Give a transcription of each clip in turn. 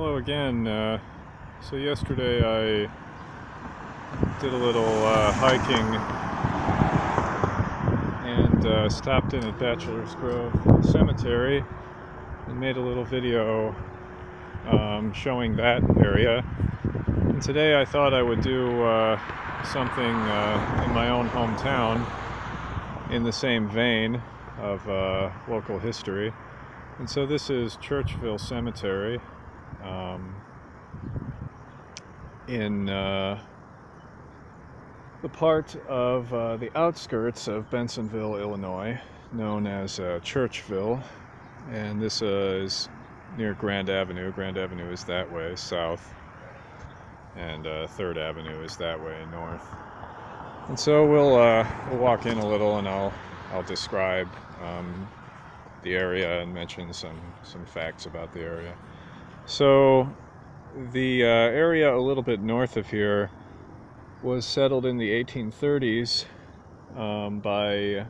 Hello again. So yesterday I did a little hiking and stopped in at Bachelor's Grove Cemetery and made a little video showing that area. And today I thought I would do something in my own hometown in the same vein of local history. And so this is Churchville Cemetery. In the part of the outskirts of Bensenville, Illinois, known as Churchville, and this is near Grand Avenue. Grand Avenue is that way, south, and 3rd Avenue is that way, north. And so we'll walk in a little, and I'll describe the area and mention some facts about the area. So the area a little bit north of here was settled in the 1830s by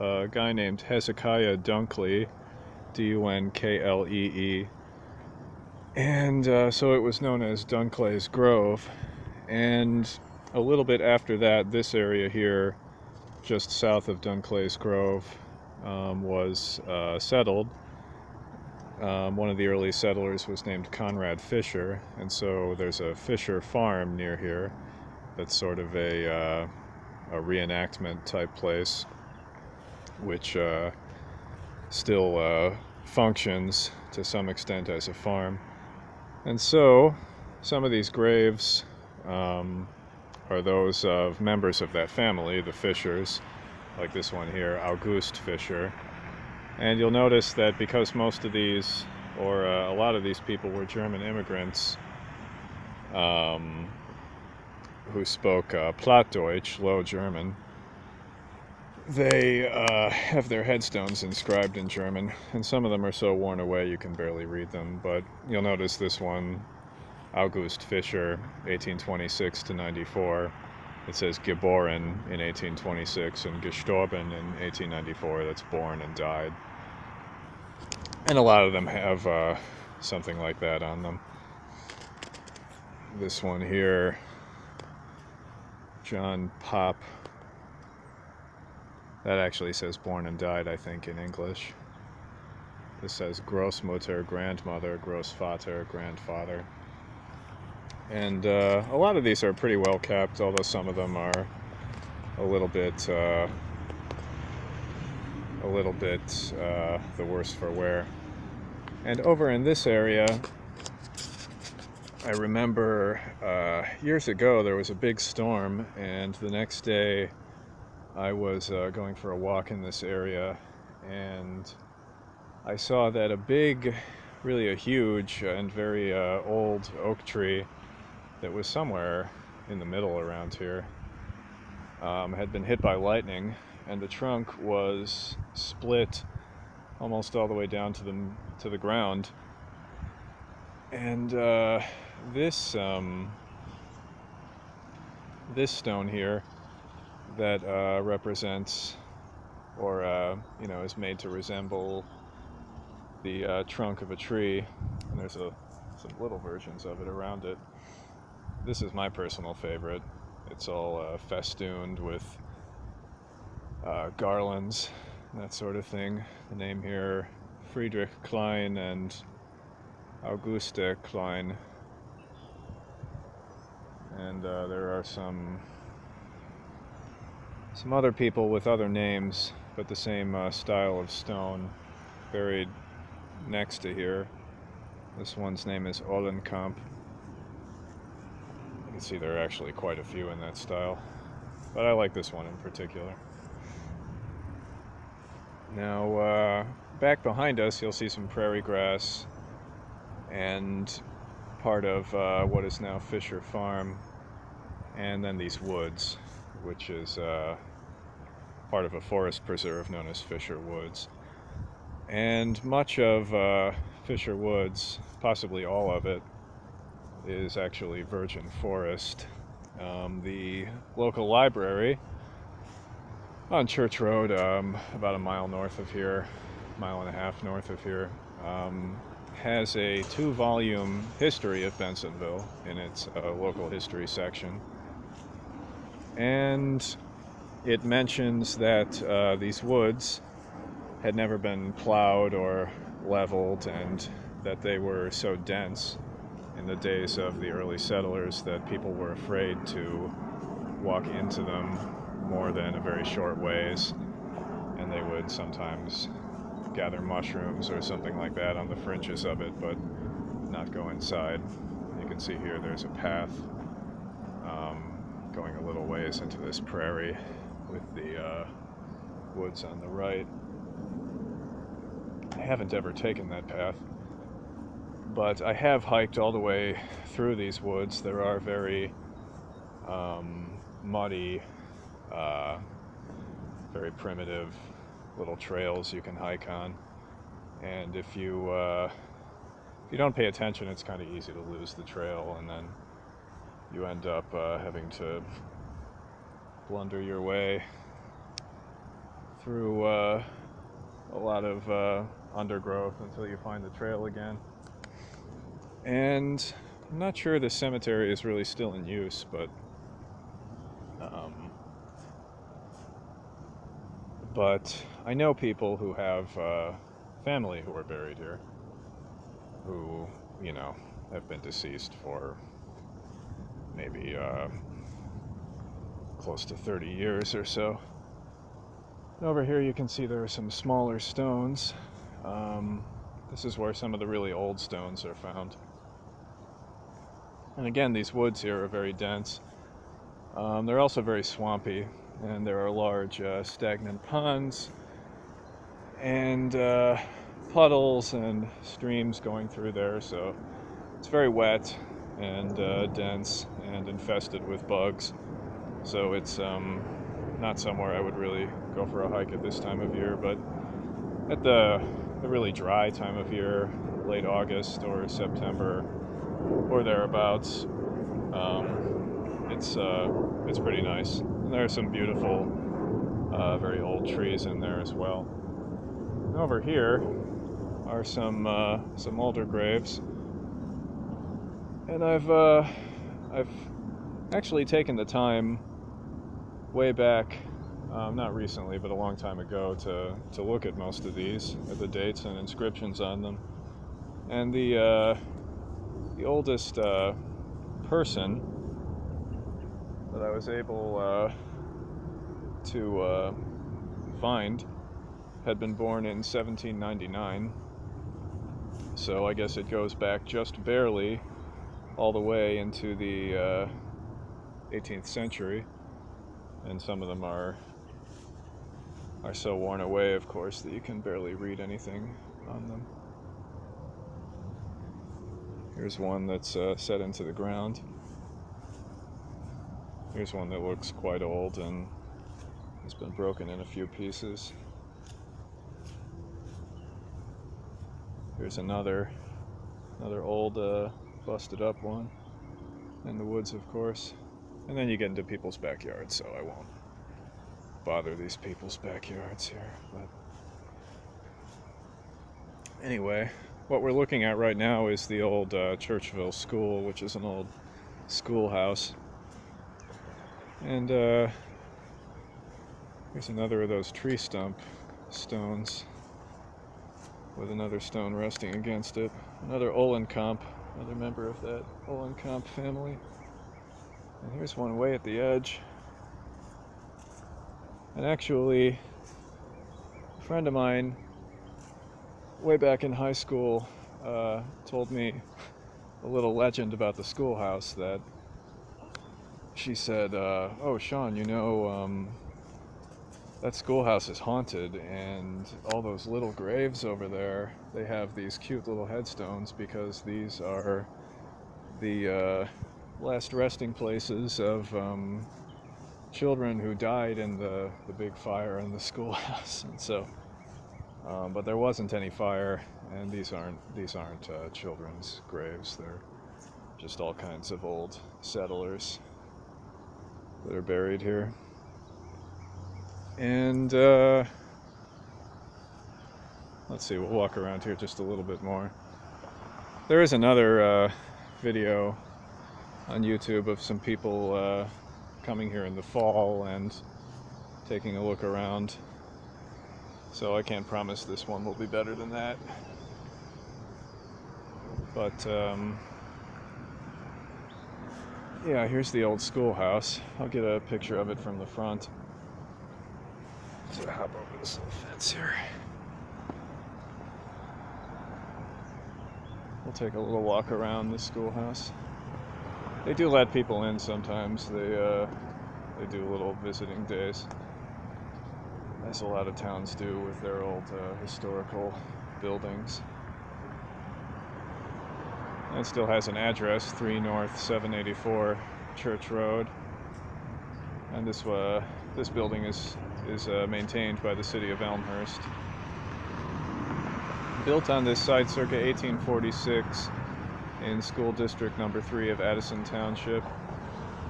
a guy named Hezekiah Dunklee, Dunklee, and so it was known as Dunklee's Grove. And a little bit after that, this area here, just south of Dunklee's Grove, was settled. One of the early settlers was named Conrad Fischer, and so there's a Fischer farm near here that's sort of a reenactment type place, which still functions to some extent as a farm. And so some of these graves are those of members of that family, the Fischers, like this one here, August Fischer. And you'll notice that because most of these, or a lot of these people, were German immigrants who spoke Plattdeutsch, Low German, they have their headstones inscribed in German, and some of them are so worn away you can barely read them. But you'll notice this one, August Fischer, 1826 to 94. It says geboren in 1826 and gestorben in 1894. That's born and died. And a lot of them have something like that on them. This one here, John Pop, that actually says born and died, I think, in English. This says Großmutter, grandmother, Großvater, grandfather. And a lot of these are pretty well kept, although some of them are a little bit the worse for wear. And over in this area, I remember years ago there was a big storm, and the next day I was going for a walk in this area, and I saw that a big, really a huge and very old oak tree that was somewhere in the middle around here had been hit by lightning, and the trunk was split almost all the way down to the ground. And this stone here that represents, or is made to resemble the trunk of a tree, and there's some little versions of it around it. This is my personal favorite. It's all festooned with garlands, that sort of thing. The name here, Friedrich Klein and Auguste Klein. And there are some other people with other names, but the same style of stone buried next to here. This one's name is Ohlenkamp. You can see there are actually quite a few in that style, but I like this one in particular. Now, back behind us, you'll see some prairie grass and part of what is now Fischer Farm, and then these woods, which is part of a forest preserve known as Fischer Woods. And much of Fischer Woods, possibly all of it, is actually virgin forest. The local library on Church Road, about a mile north of here, mile and a half north of here, has a 2-volume history of Bensenville in its local history section. And it mentions that these woods had never been plowed or leveled, and that they were so dense in the days of the early settlers that people were afraid to walk into them more than a very short ways, and they would sometimes gather mushrooms or something like that on the fringes of it, but not go inside. You can see here there's a path going a little ways into this prairie with the woods on the right. I haven't ever taken that path, but I have hiked all the way through these woods. There are very muddy, very primitive little trails you can hike on, and if you don't pay attention, it's kind of easy to lose the trail, and then you end up having to blunder your way through a lot of undergrowth until you find the trail again. And I'm not sure the cemetery is really still in use, but I know people who have family who are buried here, who, have been deceased for maybe close to 30 years or so. And over here you can see there are some smaller stones. This is where some of the really old stones are found. And again, these woods here are very dense. They're also very swampy, and there are large stagnant ponds and puddles and streams going through there, so it's very wet and dense and infested with bugs. So it's not somewhere I would really go for a hike at this time of year, but at the really dry time of year, late August or September or thereabouts, it's pretty nice. And there are some beautiful, very old trees in there as well. And over here are some older graves, and I've actually taken the time way back, not recently, but a long time ago, to look at most of these, at the dates and inscriptions on them. And the oldest person that I was able to find had been born in 1799, so I guess it goes back just barely all the way into the 18th century, and some of them are so worn away, of course, that you can barely read anything on them. Here's one that's set into the ground. Here's one that looks quite old and has been broken in a few pieces. Here's another old busted up one in the woods, of course. And then you get into people's backyards, so I won't bother these people's backyards here. But anyway, what we're looking at right now is the old Churchville school, which is an old schoolhouse. And here's another of those tree stump stones with another stone resting against it. Another Ohlenkamp, another member of that Ohlenkamp family. And here's one way at the edge. And actually, a friend of mine way back in high school told me a little legend about the schoolhouse. That she said, oh, Sean, that schoolhouse is haunted, and all those little graves over there, they have these cute little headstones because these are the last resting places of children who died in the big fire in the schoolhouse. And so, but there wasn't any fire, and these aren't children's graves. They're just all kinds of old settlers that are buried here. And let's see, we'll walk around here just a little bit more. There is another video on YouTube of some people coming here in the fall and taking a look around. So I can't promise this one will be better than that. But yeah, here's the old schoolhouse. I'll get a picture of it from the front. So hop over this little fence here. We'll take a little walk around the schoolhouse. They do let people in sometimes. They do little visiting days, as a lot of towns do with their old historical buildings. It still has an address, 3 North 784 Church Road. And this building is maintained by the city of Elmhurst. Built on this site circa 1846 in School District Number 3 of Addison Township,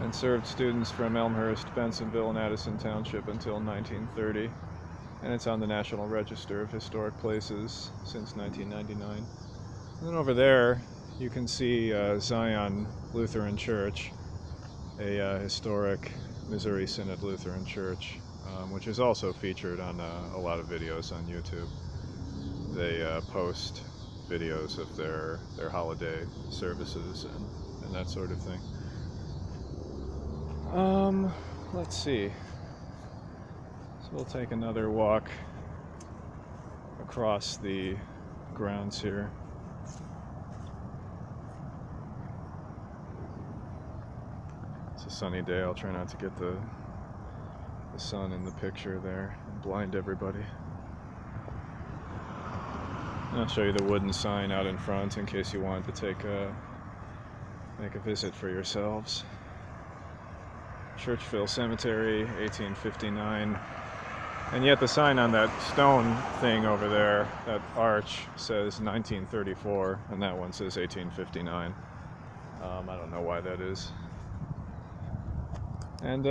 and served students from Elmhurst, Bensenville, and Addison Township until 1930. And it's on the National Register of Historic Places since 1999. And then over there, you can see Zion Lutheran Church, a historic Missouri Synod Lutheran Church, which is also featured on a lot of videos on YouTube. They post videos of their holiday services and that sort of thing. Let's see. So we'll take another walk across the grounds here. It's a sunny day. I'll try not to get the sun in the picture there and blind everybody. And I'll show you the wooden sign out in front in case you wanted to make a visit for yourselves. Churchville Cemetery, 1859. And yet the sign on that stone thing over there, that arch, says 1934, and that one says 1859. I don't know why that is. And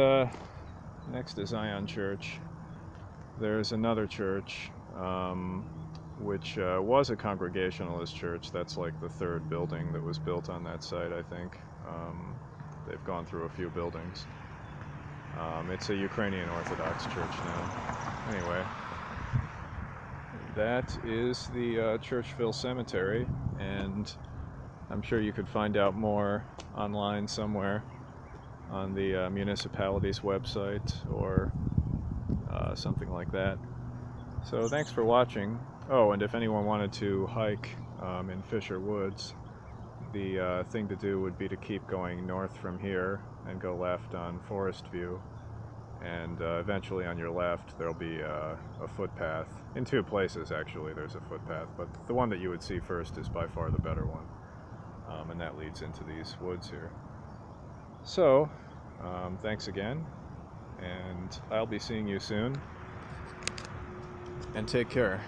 next to Zion Church, there's another church, which was a Congregationalist church. That's like the third building that was built on that site, I think. They've gone through a few buildings. It's a Ukrainian Orthodox church now. Anyway, that is the Churchville Cemetery, and I'm sure you could find out more online somewhere on the municipality's website or something like that. So thanks for watching. Oh, and if anyone wanted to hike in Fischer Woods, the thing to do would be to keep going north from here and go left on Forest View, and eventually on your left there'll be a footpath. In two places actually there's a footpath, but the one that you would see first is by far the better one, and that leads into these woods here. So thanks again, and I'll be seeing you soon, and take care.